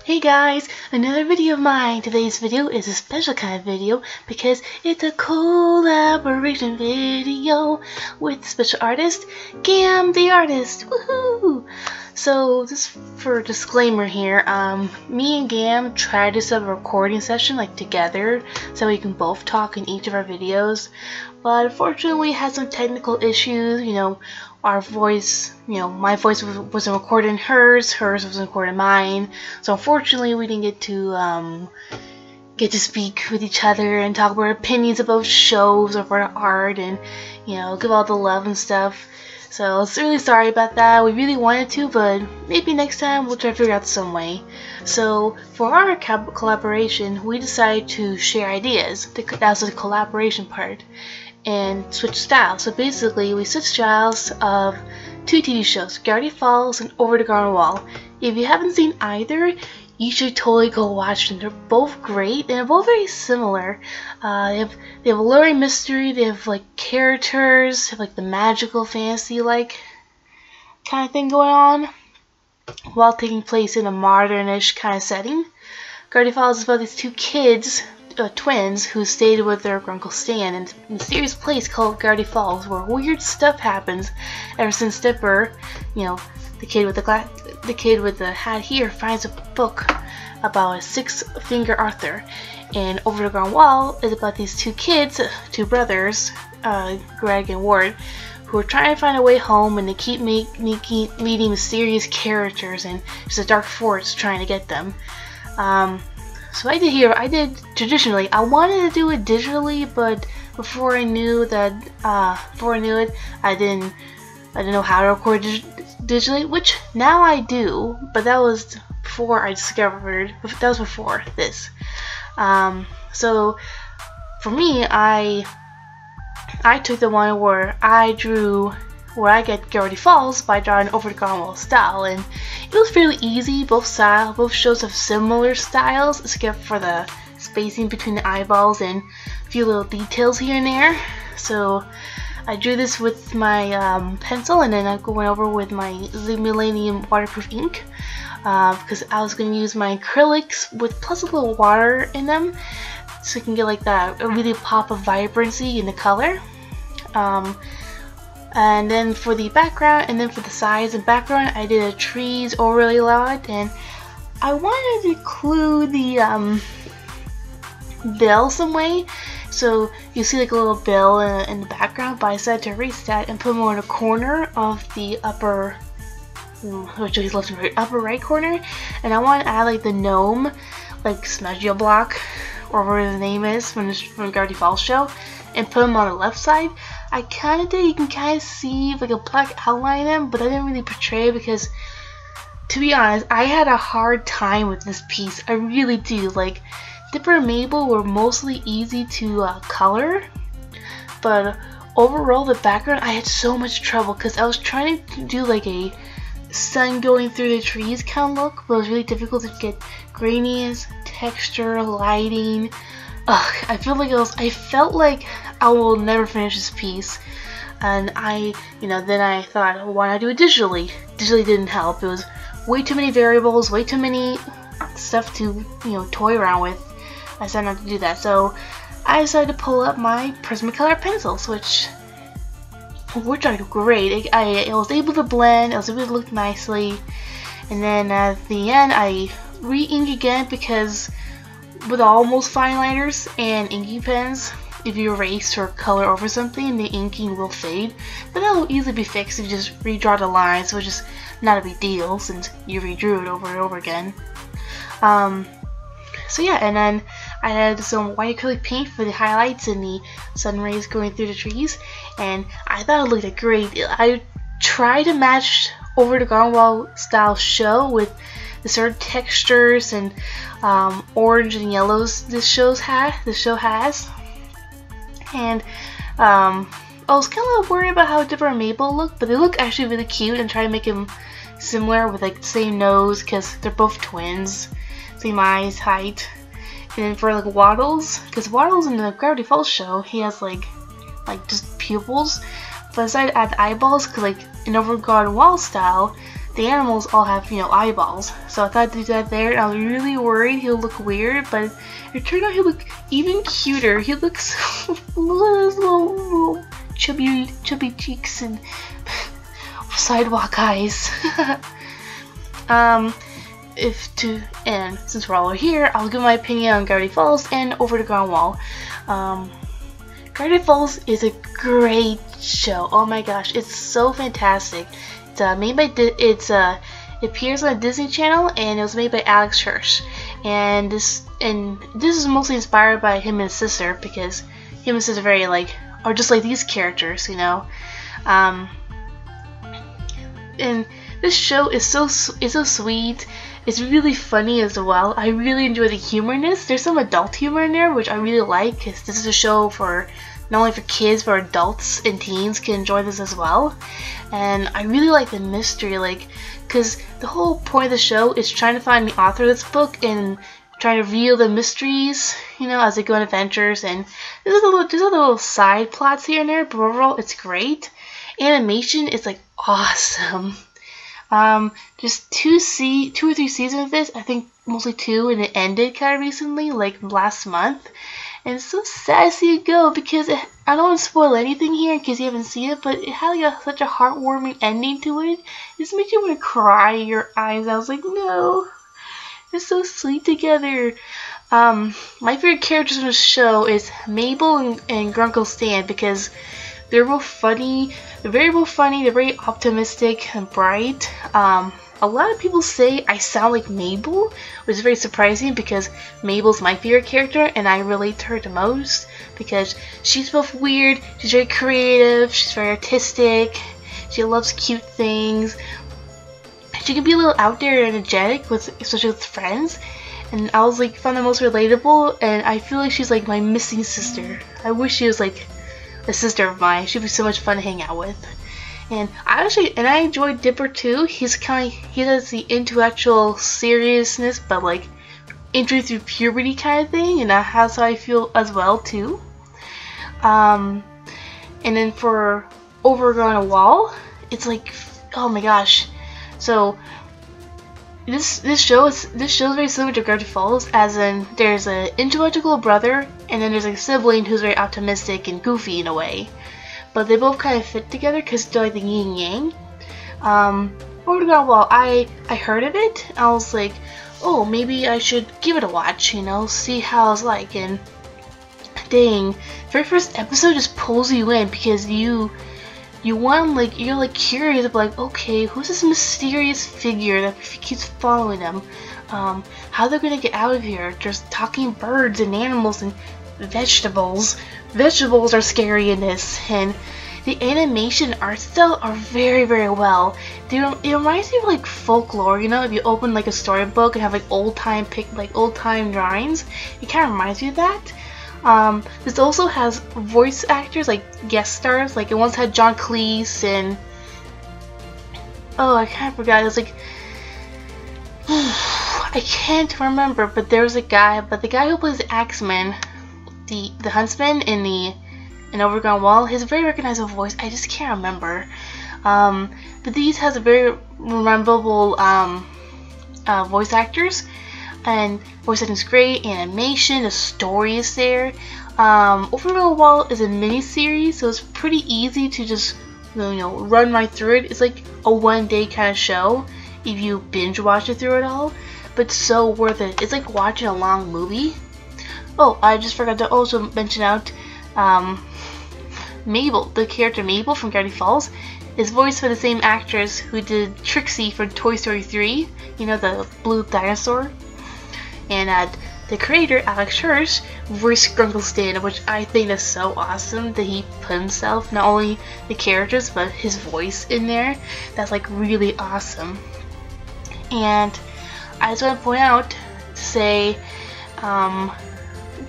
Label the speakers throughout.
Speaker 1: Hey guys, another video of mine. Today's video is a special kind of video because it's a collaboration video with special artist GamtheArtist. Woohoo! So just for a disclaimer here, me and Gam tried to set up a recording session together so we can both talk in each of our videos, but unfortunately we had some technical issues. Our voice, my voice wasn't recording hers wasn't recording mine, so unfortunately we didn't get to speak with each other and talk about our opinions about shows or about art and give all the love and stuff. So it's really sorry about that. We really wanted to, but maybe next time we'll try to figure out some way. So for our collaboration, we decided to share ideas. That was the collaboration part. And switch styles. So basically we switched styles of two TV shows, Gravity Falls and Over the Garden Wall. If you haven't seen either, you should totally go watch them. They're both great and they're both very similar. They have alluring mystery, they have characters, they have the magical fantasy kind of thing going on while taking place in a modernish kind of setting. Gravity Falls is about these two kids, twins, who stayed with their Uncle Stan in a mysterious place called Gravity Falls, where weird stuff happens ever since Dipper, the kid with the hat here, finds a book about a six-finger Arthur. And Over the Garden Wall is about these two kids, two brothers, Greg and Ward, who are trying to find a way home, and they keep meeting mysterious characters and just a dark force trying to get them. So I did traditionally. I wanted to do it digitally, but before I knew it, I didn't know how to record digitally, which now I do, but that was before I discovered. That was before this. So for me, I took the one where I get Gravity Falls by drawing Over the Garden Wall style, and it was fairly easy. Both shows have similar styles, except for the spacing between the eyeballs and a few little details here and there. So I drew this with my pencil, and then I went over with my Millennium waterproof ink because I was going to use my acrylics with plus a little water in them, so you can get that really pop of vibrancy in the color. And then for the background, and then for the sides and background, I did a trees overlay lot, and I wanted to include the bell some way. So you see a little bell in the background, but I decided to erase that and put them in the corner of the upper, which is left and right, upper right corner. And I want to add the gnome, Smudgio block, or whatever the name is from the Gravity Falls show, and put them on the left side. I kind of did. You can kind of see a black outline in them, but I didn't really portray it because, to be honest, I had a hard time with this piece. I really do. Dipper and Mabel were mostly easy to color, but overall the background I had so much trouble because I was trying to do a sun going through the trees kind of look, but it was really difficult to get graininess, texture, lighting. I felt like I will never finish this piece, and then I thought, why not do it digitally? Digitally didn't help. It was way too many variables, way too many stuff to toy around with. I decided not to do that, so I decided to pull up my Prismacolor pencils, which are great. I was able to blend, I was able to look nicely, and then at the end I re-ink again because with almost fine liners and inking pens, if you erase or color over something, the inking will fade, but that will easily be fixed if you just redraw the lines, which is not a big deal since you redrew it over and over again. So yeah, and then I added some white acrylic paint for the highlights and the sun rays going through the trees, and I thought it looked great. I tried to match Over the Garden Wall style show with the certain textures and orange and yellows this show has, and I was kind of worried about how Dipper and Mabel look, but they look actually really cute, and try to make them similar with the same nose because they're both twins, same eyes, height. And then for Waddles, because Waddles in the Gravity Falls show, he has just pupils, but I decided to add eyeballs because in Over the Garden Wall style, the animals all have, you know, eyeballs. So I thought I'd do that there, and I was really worried he'll look weird, but it turned out he'll look even cuter. He looks little chubby cheeks and sidewalk eyes. And since we're all here, I'll give my opinion on Gravity Falls and Over the Ground Wall. Gravity Falls is a great show. Oh my gosh, it's so fantastic. It's made by it appears on Disney Channel, and it was made by Alex Hirsch. And this is mostly inspired by him and his sister, because him and his sister are just like these characters, you know. And this show is so sweet. It's really funny as well. I really enjoy the humor in this. There's some adult humor in there, which I really like, because this is a show for not only for kids, but adults and teens can enjoy this as well. And I really like the mystery, because the whole point of the show is trying to find the author of this book and trying to reveal the mysteries, you know, as they go on adventures. And there's a little side plots here and there, but overall it's great. Animation is like awesome. Just two or three seasons of this, I think mostly 2, and it ended kind of recently, like last month. And it's so sad to see it go, because I don't want to spoil anything here in case you haven't seen it, but it had such a heartwarming ending to it. It just makes you want to cry your eyes out. I was like, no, they're so sweet together. My favorite characters in the show is Mabel and Grunkle Stan, because they're both funny. They're very optimistic and bright. A lot of people say I sound like Mabel, which is very surprising, because Mabel's my favorite character and I relate to her the most, because she's both weird, she's very creative, she's very artistic, she loves cute things. She can be a little out there and energetic, especially with friends. And I was found the most relatable, and I feel like she's like my missing sister. I wish she was like a sister of mine. She'd be so much fun to hang out with. And I enjoyed Dipper too. He has the intellectual seriousness, but entry through puberty kind of thing, and that's how I feel as well too. And then for Over the Wall, it's oh my gosh. So this show is very similar to Gravity Falls, as in there's an intellectual brother, and then there's a sibling who's very optimistic and goofy in a way. But they both kind of fit together because they're like the yin yang. Over the Ground Wall, I heard of it. I was like, oh, maybe I should give it a watch, you know, see how it's like. And dang, very first episode just pulls you in, because you're curious of okay, who's this mysterious figure that keeps following them? How they're gonna get out of here? There's talking birds and animals and vegetables. Vegetables are scary in this, and the animation and art style are very, very well. It reminds me of folklore, you know, if you open a storybook and have old time drawings. It kind of reminds me of that. This also has voice actors, guest stars. It once had John Cleese and oh, I kind of forgot. It was I can't remember, but there was a guy. But the guy who plays the Axeman, the huntsman in Over the Ground Wall, has a very recognizable voice. I just can't remember. But these has a very memorable voice actors, and voice acting is great. Animation, the story is there. Over the Ground Wall is a mini series, so it's pretty easy to just run right through it. It's like a one-day kind of show if you binge watch it through it all, but so worth it. It's like watching a long movie. Oh, I just forgot to also mention out Mabel, the character Mabel from Gravity Falls, is voiced by the same actress who did Trixie for Toy Story 3, you know, the blue dinosaur. And the creator, Alex Hirsch, voiced Grunkle Stan, which I think is so awesome that he put himself, not only the characters, but his voice in there. That's really awesome. And I just want to point out,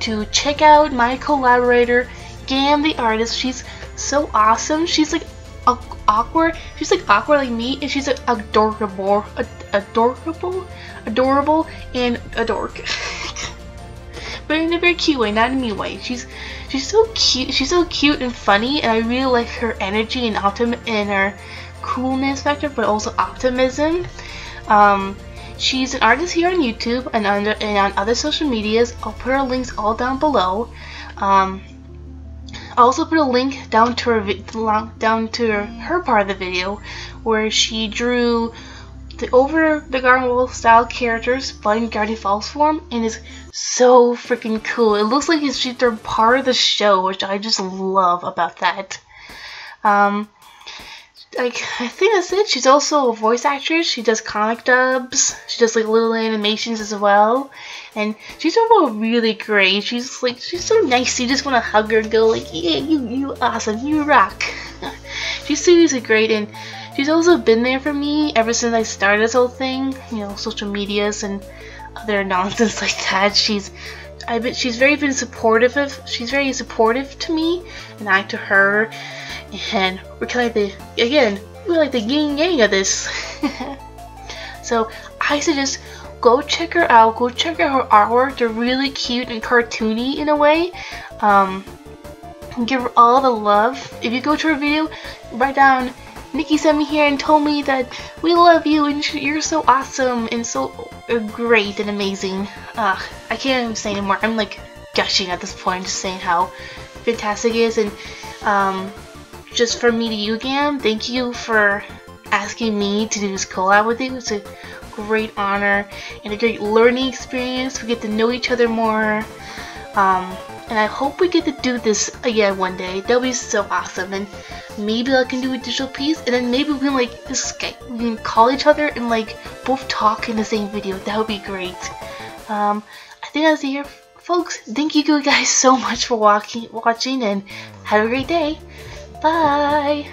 Speaker 1: to check out my collaborator, GamtheArtist. She's so awesome. She's awkward. She's awkward like me, and she's adorable, and a dork. but in a very cute way, not in a mean way. She's so cute. She's so cute and funny, and I really like her energy and her coolness factor, but also optimism. She's an artist here on YouTube and on other social medias. I'll put her links all down below. I'll also put a link down to her part of the video where she drew the over the garden wall style characters but in Gravity Falls form, and it's so freaking cool. It looks like they're part of the show, which I just love about that. Like, I think that's it. She's also a voice actress. She does comic dubs. She does like little animations as well, and she's overall really great. She's so nice. You just want to hug her and go like, yeah, you awesome, you rock. She's seriously great, and she's also been there for me ever since I started this whole thing. You know, social medias and other nonsense like that. She's very supportive. She's very supportive to me, and I to her. And we're kind of like the yin yang of this. So I suggest go check her out. Go check out her artwork. They're really cute and cartoony in a way. Give her all the love. If you go to her video, write down, Nikki sent me here and told me that we love you and you're so awesome and so great and amazing. I can't even say anymore. I'm like gushing at this point, just saying how fantastic it is. And just from me to you, Gam, thank you for asking me to do this collab with you. It's a great honor and a great learning experience. We get to know each other more. And I hope we get to do this again one day. That'll be so awesome. And maybe I can do a digital piece, and then maybe we can like Skype. We can call each other and like both talk in the same video. That would be great. I think that's it here, folks. Thank you guys so much for watching, and have a great day. Bye.